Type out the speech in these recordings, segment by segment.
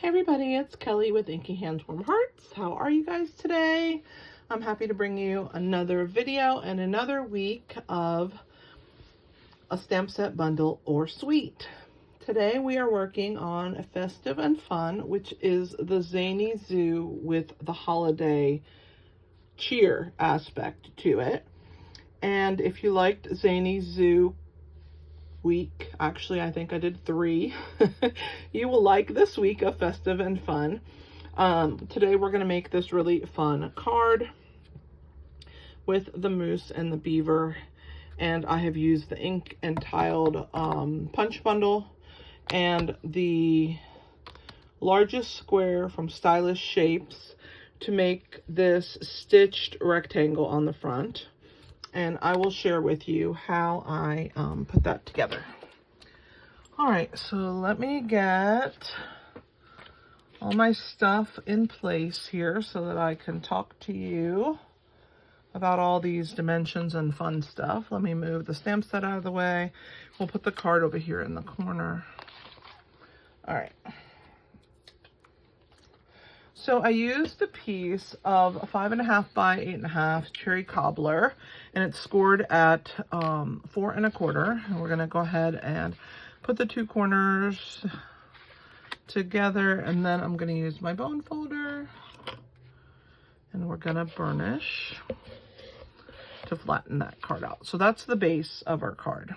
Everybody, it's Kelly with Inky Hands Warm Hearts. How are you guys today? I'm happy to bring you another video and another week of a stamp set bundle or suite. Today we are working on a Festive and Fun, which is the Zany Zoo with the holiday cheer aspect to it. And if you liked Zany Zoo week, actually I think I did 3, you will like this week of Festive and Fun. Today we're going to make this really fun card with the moose and the beaver, and I have used the ink and tiled punch bundle and the largest square from Stylish Shapes to make this stitched rectangle on the front. And I will share with you how I put that together. All right, so let me get all my stuff in place here so that I can talk to you about all these dimensions and fun stuff. Let me move the stamp set out of the way. We'll put the card over here in the corner. All right. So I used a piece of 5.5 by 8.5 cherry cobbler, and it's scored at 4 1/4. And we're gonna go ahead and put the 2 corners together, and then I'm gonna use my bone folder, and we're gonna burnish to flatten that card out. So that's the base of our card.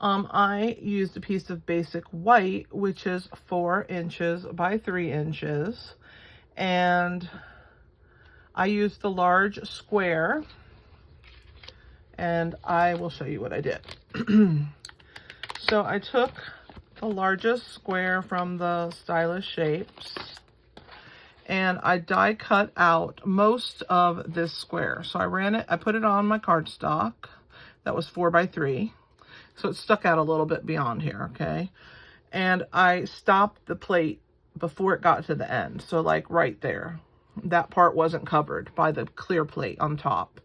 I used a piece of basic white, which is 4 inches by 3 inches, and I used the large square, and I will show you what I did. So I took the largest square from the Stylish Shapes, and I die cut out most of this square. So I put it on my cardstock that was 4 by 3. So it stuck out a little bit beyond here, okay? And I stopped the plate before it got to the end. So like right there, that part wasn't covered by the clear plate on top.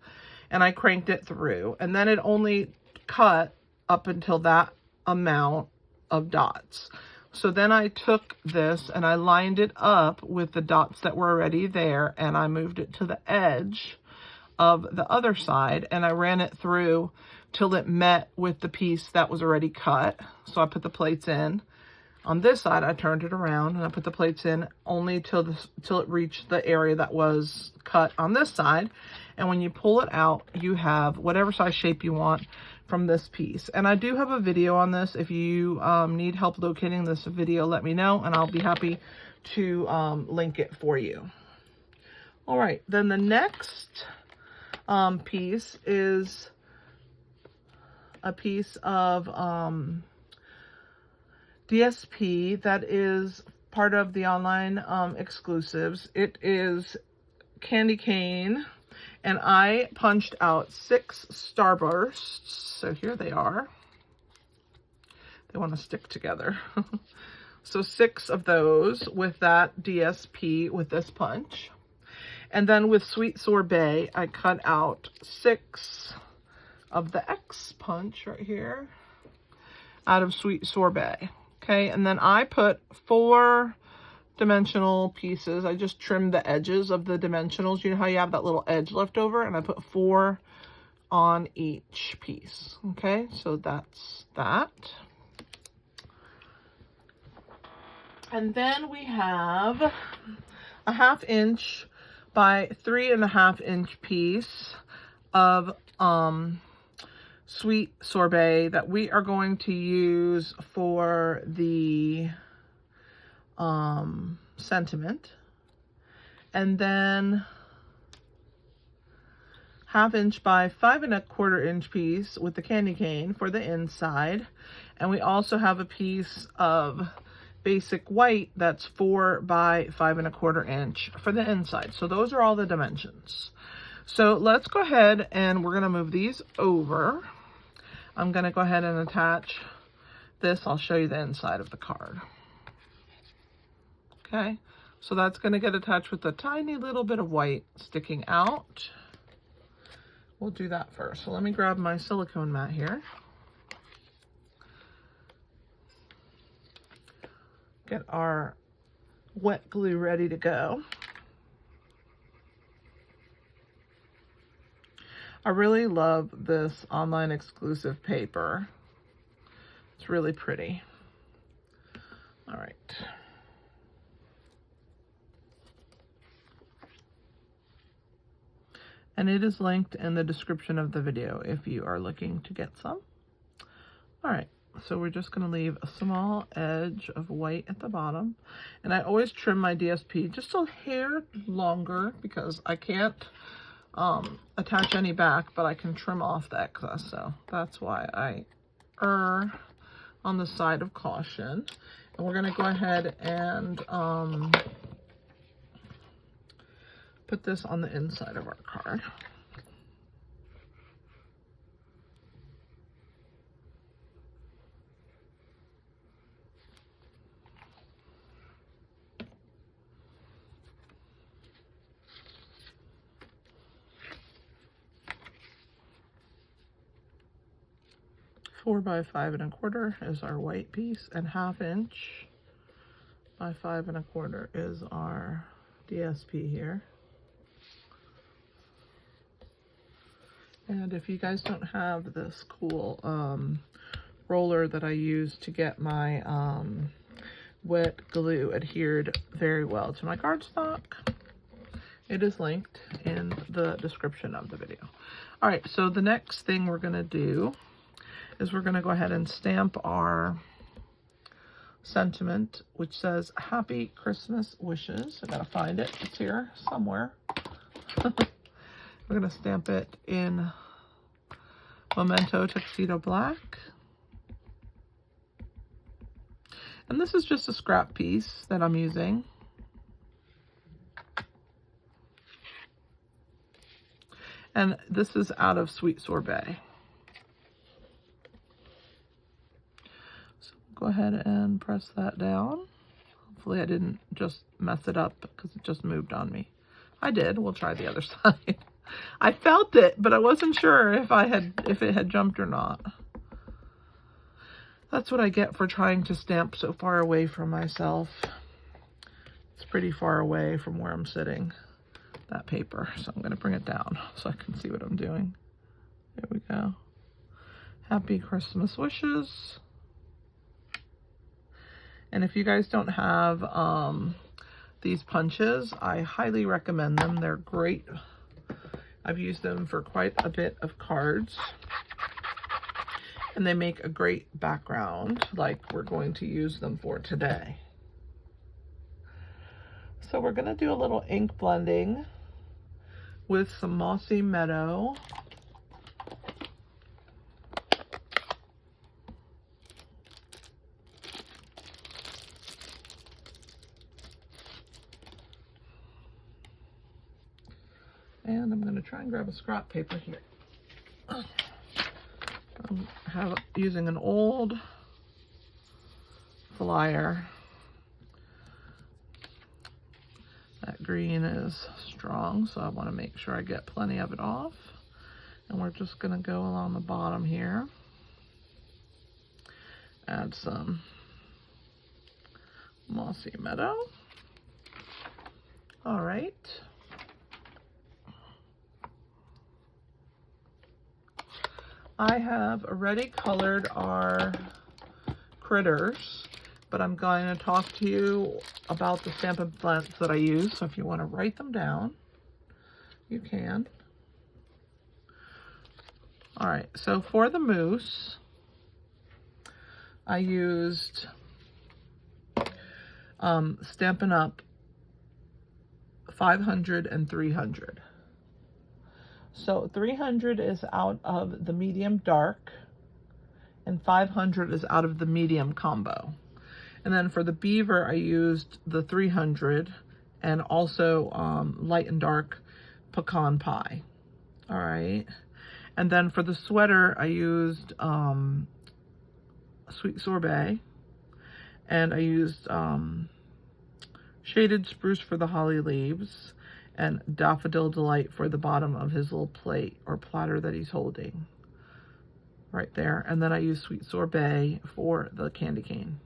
And I cranked it through, and then it only cut up until that amount of dots. So then I took this and I lined it up with the dots that were already there, and I moved it to the edge of the other side, and I ran it through till it met with the piece that was already cut. So I put the plates in. On this side, I turned it around and I put the plates in only till it reached the area that was cut on this side. And when you pull it out, you have whatever size shape you want from this piece. And I do have a video on this. If you need help locating this video, let me know, and I'll be happy to link it for you. All right, then the next piece is a piece of DSP that is part of the online exclusives. It is candy cane, and I punched out 6 starbursts. So here they are. They want to stick together. So 6 of those with that DSP with this punch. And then with Sweet Sorbet, I cut out 6 of the X punch right here out of Sweet Sorbet. Okay, and then I put 4 dimensional pieces. I just trimmed the edges of the dimensionals. You know how you have that little edge left over? And I put 4 on each piece. Okay, so that's that. And then we have a 1/2 inch by 3.5 inch piece of Sweet Sorbet that we are going to use for the sentiment. And then 1/2 inch by 5 1/4 inch piece with the candy cane for the inside. And we also have a piece of basic white that's 4 by 5 1/4 inch for the inside. So those are all the dimensions. So let's go ahead and we're going to move these over. I'm going to go ahead and attach this. I'll show you the inside of the card. Okay, so that's going to get attached with a tiny little bit of white sticking out. We'll do that first. So let me grab my silicone mat here. get our wet glue ready to go. I really love this online exclusive paper. It's really pretty. All right. And it is linked in the description of the video if you are looking to get some. All right, so we're just gonna leave a small edge of white at the bottom. And I always trim my DSP just a hair longer because I can't attach any back, but I can trim off the excess. So that's why I err on the side of caution. And we're gonna go ahead and put this on the inside of our card. Four by 5 1/4 is our white piece, and 1/2 inch by 5 1/4 is our DSP here. And if you guys don't have this cool roller that I use to get my wet glue adhered very well to my cardstock, it is linked in the description of the video. All right, so the next thing we're gonna do is we're gonna go ahead and stamp our sentiment, which says Happy Christmas Wishes. I gotta find it, it's here somewhere. We're gonna stamp it in Memento Tuxedo Black. And this is just a scrap piece that I'm using. And this is out of Sweet Sorbet. So go ahead and press that down. Hopefully I didn't just mess it up because it just moved on me. I did. We'll try the other side. I felt it, but I wasn't sure if it had jumped or not. That's what I get for trying to stamp so far away from myself. It's pretty far away from where I'm sitting, that paper. So I'm going to bring it down so I can see what I'm doing. There we go. Happy Christmas Wishes. And if you guys don't have these punches, I highly recommend them. They're great. I've used them for quite a bit of cards. And they make a great background like we're going to use them for today. So we're going to do a little ink blending with some Mossy Meadow. And I'm going to try and grab a scrap paper here. I'm using an old flyer. That green is strong, so I want to make sure I get plenty of it off. And we're just going to go along the bottom here. Add some Mossy Meadow. All right. I have already colored our critters, but I'm going to talk to you about the Stampin' blends that I use. So if you want to write them down, you can. All right, so for the moose, I used Stampin' Up 500 and 300. So 300 is out of the medium dark and 500 is out of the medium combo. And then for the beaver, I used the 300 and also light and dark pecan pie. All right. And then for the sweater, I used Sweet Sorbet, and I used Shaded Spruce for the holly leaves, and Daffodil Delight for the bottom of his little plate or platter that he's holding right there. And then I use Sweet Sorbet for the candy cane.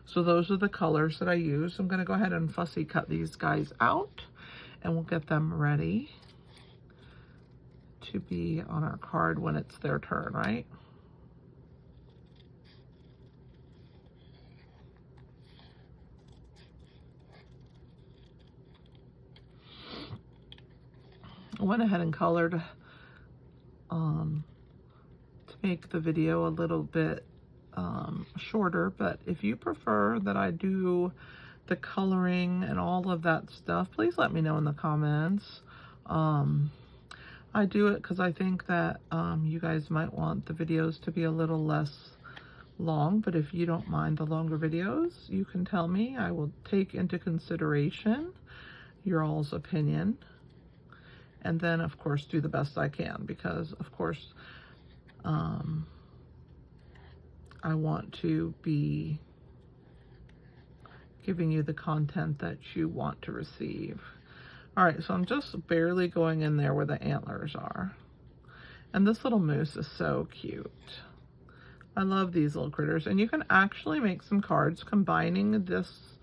So those are the colors that I use. I'm going to go ahead and fussy cut these guys out, and we'll get them ready to be on our card when it's their turn, right? I went ahead and colored to make the video a little bit shorter, but if you prefer that I do the coloring and all of that stuff, please let me know in the comments. I do it because I think that you guys might want the videos to be a little less long, but if you don't mind the longer videos, you can tell me. I will take into consideration your all's opinion, and then of course do the best I can, because of course I want to be giving you the content that you want to receive. All right, so I'm just barely going in there where the antlers are. And this little moose is so cute. I love these little critters. And you can actually make some cards combining this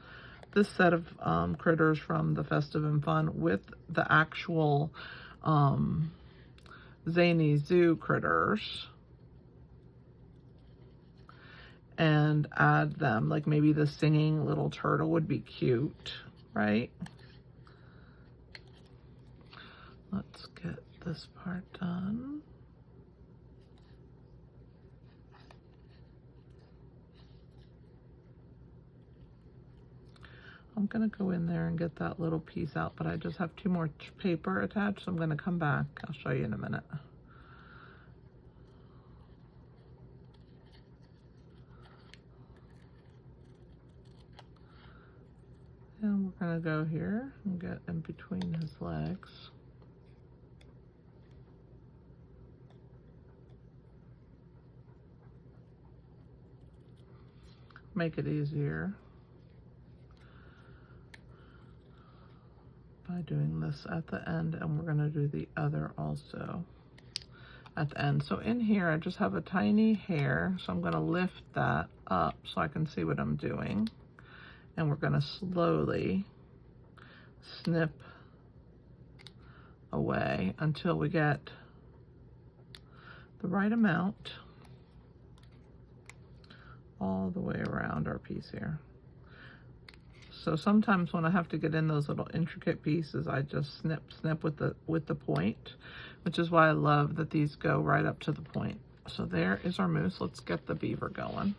set of critters from the Festive and Fun with the actual Zany Zoo critters, and add them. Like maybe the singing little turtle would be cute, right? Let's get this part done. I'm gonna go in there and get that little piece out, but I just have 2 more paper attached, so I'm gonna come back. I'll show you in a minute. And we're gonna go here and get in between his legs. Make it easier by doing this at the end, and we're gonna do the other also at the end. So in here, I just have a tiny hair, so I'm gonna lift that up so I can see what I'm doing. And we're gonna slowly snip away until we get the right amount all the way around our piece here. So sometimes when I have to get in those little intricate pieces, I just snip with the point, which is why I love that these go right up to the point. So there is our moose. Let's get the beaver going.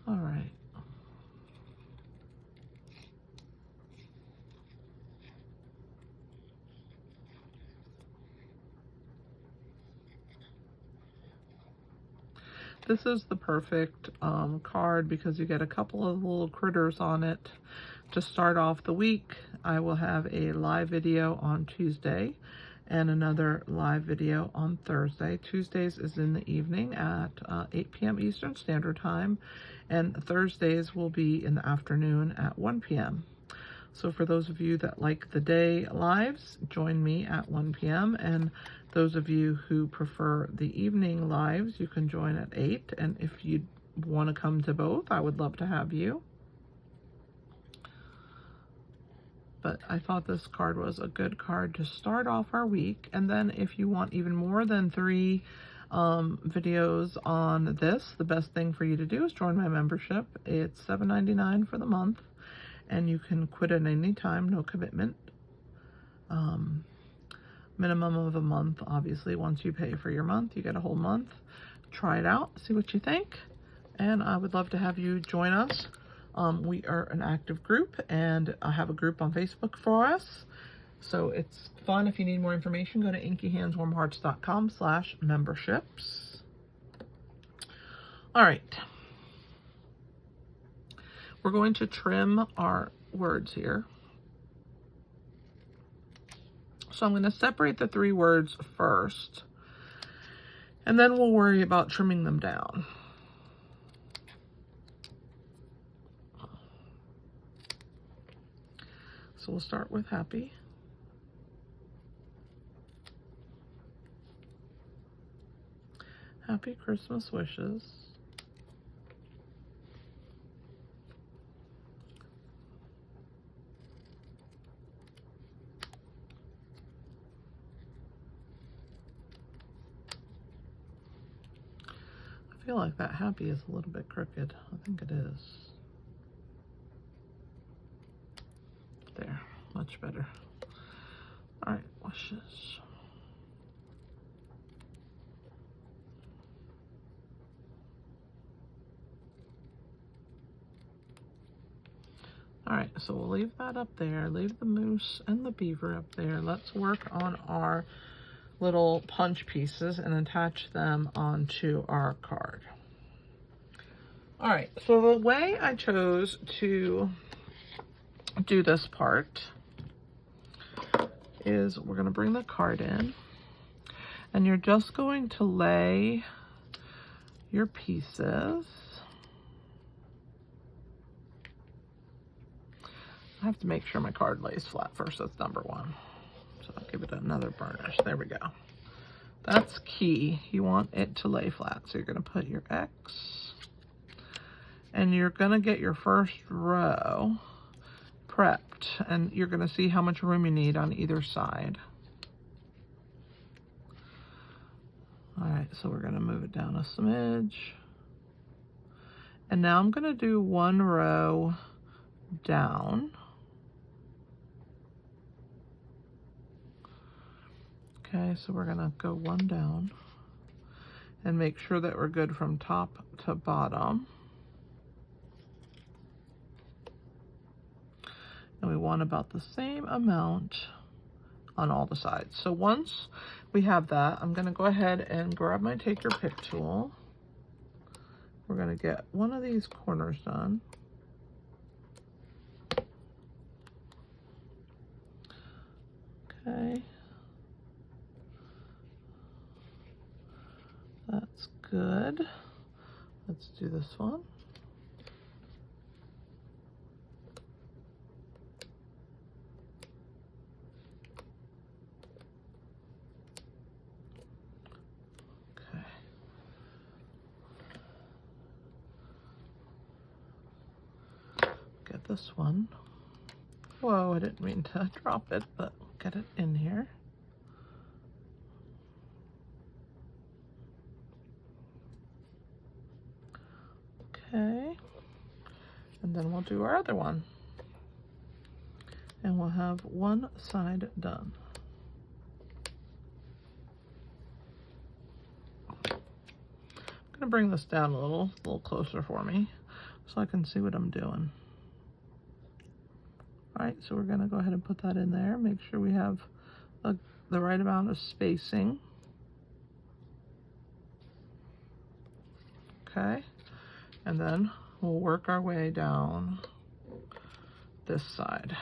All right. This is the perfect card because you get a couple of little critters on it to start off the week. I will have a live video on Tuesday and another live video on Thursday. Tuesdays is in the evening at 8 p.m. Eastern Standard Time, and Thursdays will be in the afternoon at 1 p.m. So for those of you that like the day lives, join me at 1 p.m. And those of you who prefer the evening lives, you can join at 8. And if you want to come to both, I would love to have you. But I thought this card was a good card to start off our week. And then if you want even more than 3 videos on this, the best thing for you to do is join my membership. It's $7.99 for the month. And you can quit at any time, no commitment. Minimum of a month, obviously. Once you pay for your month, you get a whole month. Try it out, see what you think. And I would love to have you join us. We are an active group, and I have a group on Facebook for us. So it's fun. If you need more information, go to inkyhandswarmhearts.com/memberships. All right. We're going to trim our words here. So I'm going to separate the 3 words first, and then we'll worry about trimming them down. So we'll start with happy. Happy Christmas wishes. feel like that happy is a little bit crooked. I think it is. There, much better. All right, watch this. All right, so we'll leave that up there, leave the moose and the beaver up there. Let's work on our little punch pieces and attach them onto our card. All right, so the way I chose to do this part is we're gonna bring the card in and you're just going to lay your pieces. I have to make sure my card lays flat first, that's number one. So I'll give it another burnish, there we go. That's key, you want it to lay flat. So you're gonna put your X and you're gonna get your first row prepped and you're gonna see how much room you need on either side. All right, so we're gonna move it down a smidge. And now I'm gonna do one row down. Okay, so we're gonna go one down and make sure that we're good from top to bottom. And we want about the same amount on all the sides. So once we have that, I'm gonna go ahead and grab my Take Your Pick tool. We're gonna get one of these corners done. Okay. That's good. Let's do this one. Okay. Get this one. Whoa, I didn't mean to drop it, but get it in here. Okay, and then we'll do our other one. And we'll have one side done. I'm gonna bring this down a little closer for me so I can see what I'm doing. All right, so we're gonna go ahead and put that in there. Make sure we have the right amount of spacing. Okay. And then we'll work our way down this side.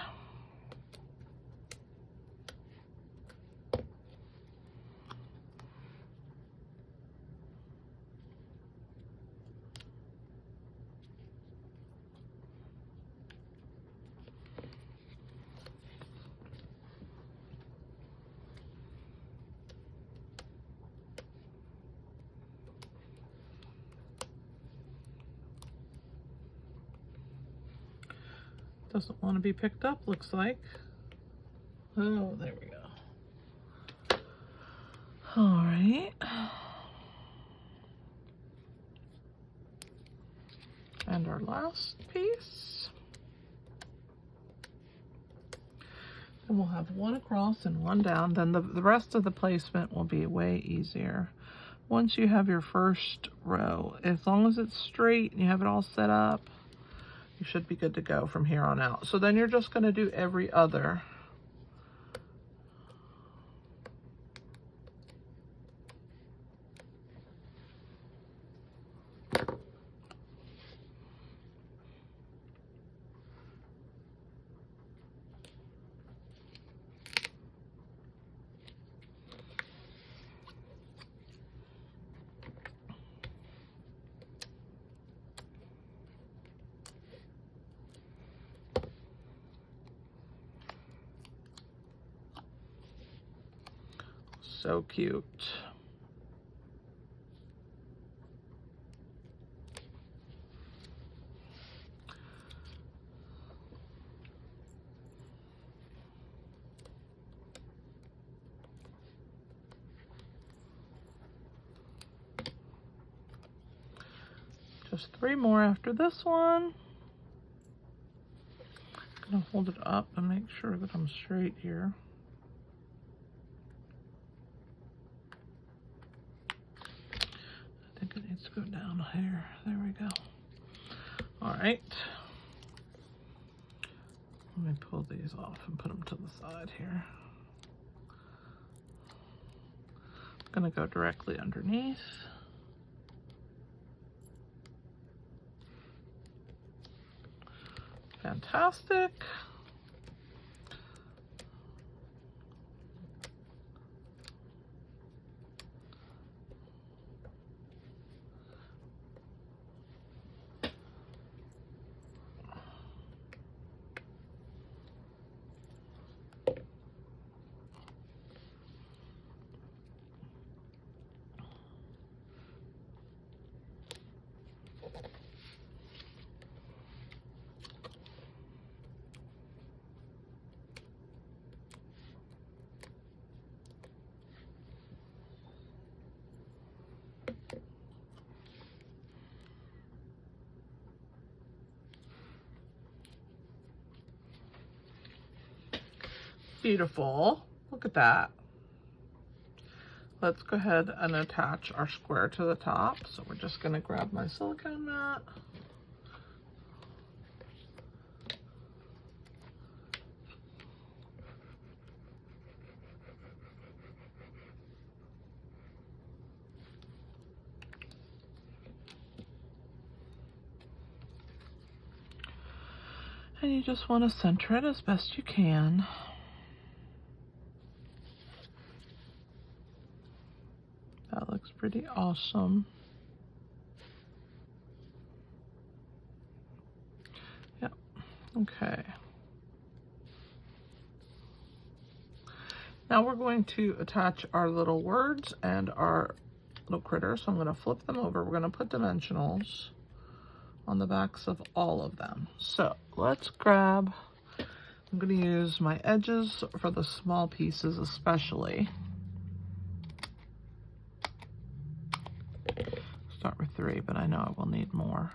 Doesn't want to be picked up, looks like. Oh, there we go. All right. And our last piece. And we'll have one across and one down. Then the rest of the placement will be way easier. Once you have your first row, as long as it's straight and you have it all set up, you should be good to go from here on out. So then you're just going to do every other. So cute. there's 3 more after this one. I'm gonna hold it up and make sure that I'm straight here. I think it needs to go down here. There we go. All right. Let me pull these off and put them to the side here. I'm gonna go directly underneath. Fantastic. Beautiful. Look at that. Let's go ahead and attach our square to the top. So we're just going to grab my silicone mat. And you just want to center it as best you can. That looks pretty awesome. Yep, okay. Now we're going to attach our little words and our little critters. So I'm going to flip them over. We're going to put dimensionals on the backs of all of them. So let's grab, I'm going to use my edges for the small pieces especially. Start with 3, but I know I will need more.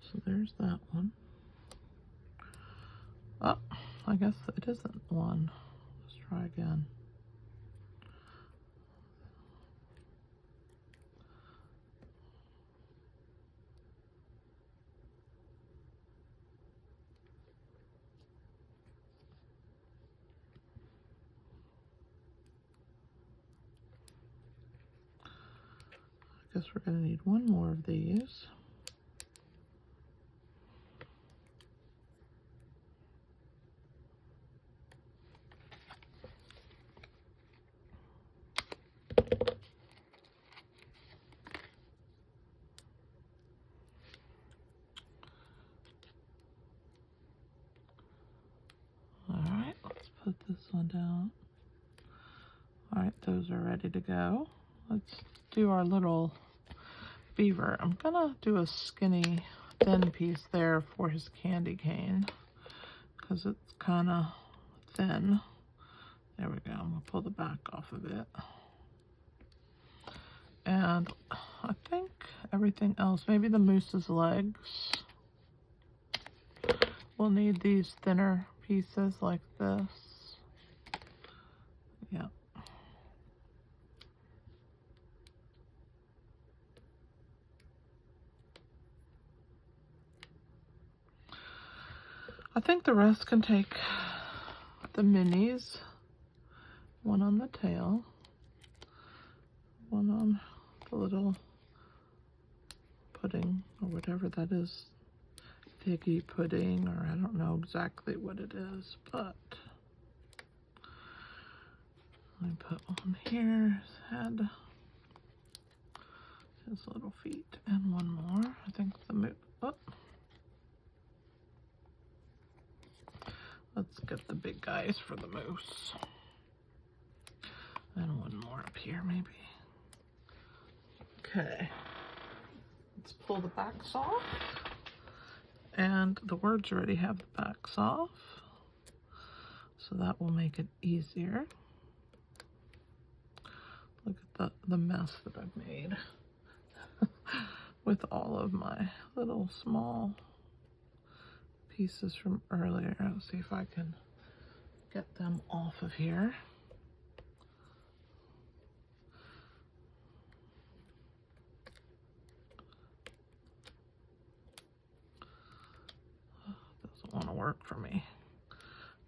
So there's that one. Oh, I guess it isn't 1. Let's try again. I guess we're going to need 1 more of these. Alright, let's put this one down. Alright, those are ready to go. Let's do our little beaver. I'm gonna do a skinny thin piece there for his candy cane because it's kind of thin. There we go. I'm gonna pull the back off of it. And I think everything else, maybe the moose's legs. We'll need these thinner pieces like this. Yeah. I think the rest can take the minis. 1 on the tail, 1 on the little pudding or whatever that is. Figgy pudding, or I don't know exactly what it is, but I put one here, his head, his little feet, and 1 more. I think the moose. Oh. Let's get the big guys for the moose. And 1 more up here, maybe. Okay. Let's pull the backs off. And the words already have the backs off, so that will make it easier. Look at the mess that I've made with all of my little small pieces from earlier. Let's see if I can get them off of here. Doesn't want to work for me.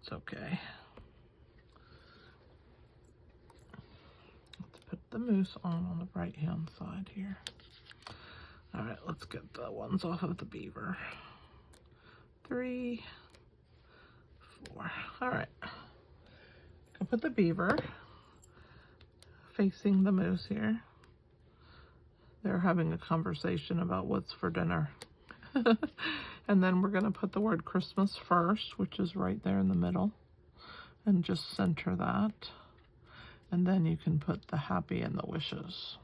It's okay. Let's put the moose on the right hand side here. All right, let's get the ones off of the beaver. 3, 4. All right. I'll put the beaver facing the moose here. They're having a conversation about what's for dinner. And then we're going to put the word Christmas first, which is right there in the middle, and just center that. And then you can put the happy and the wishes.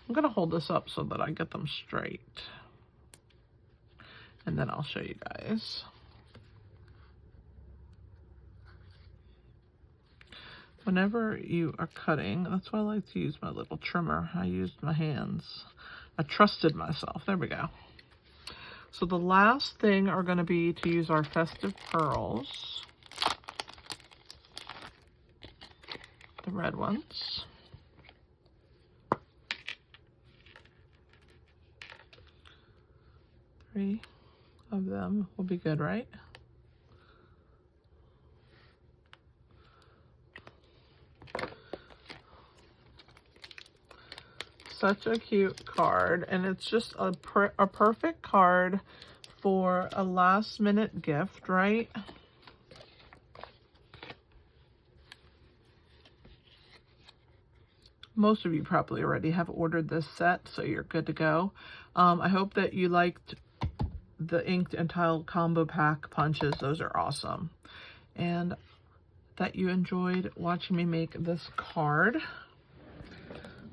I'm going to hold this up so that I get them straight. And then I'll show you guys. Whenever you are cutting, that's why I like to use my little trimmer. I used my hands. I trusted myself. There we go. So the last thing are going to be to use our festive pearls. The red ones. Three of them will be good, right? Such a cute card, and it's just a perfect card for a last minute gift, right? Most of you probably already have ordered this set, so you're good to go. I hope that you liked the inked and tile combo pack punches. Those are awesome. And that you enjoyed watching me make this card.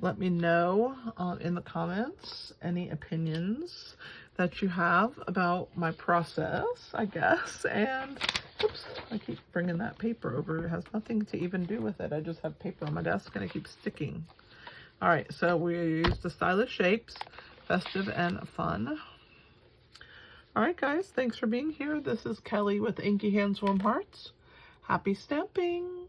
Let me know in the comments any opinions that you have about my process, I guess. And, oops, I keep bringing that paper over. It has nothing to even do with it. I just have paper on my desk and it keeps sticking. All right, so we used the Stylish Shapes, Festive and Fun. All right, guys, thanks for being here. This is Kelly with Inky Hands Warm Hearts. Happy stamping!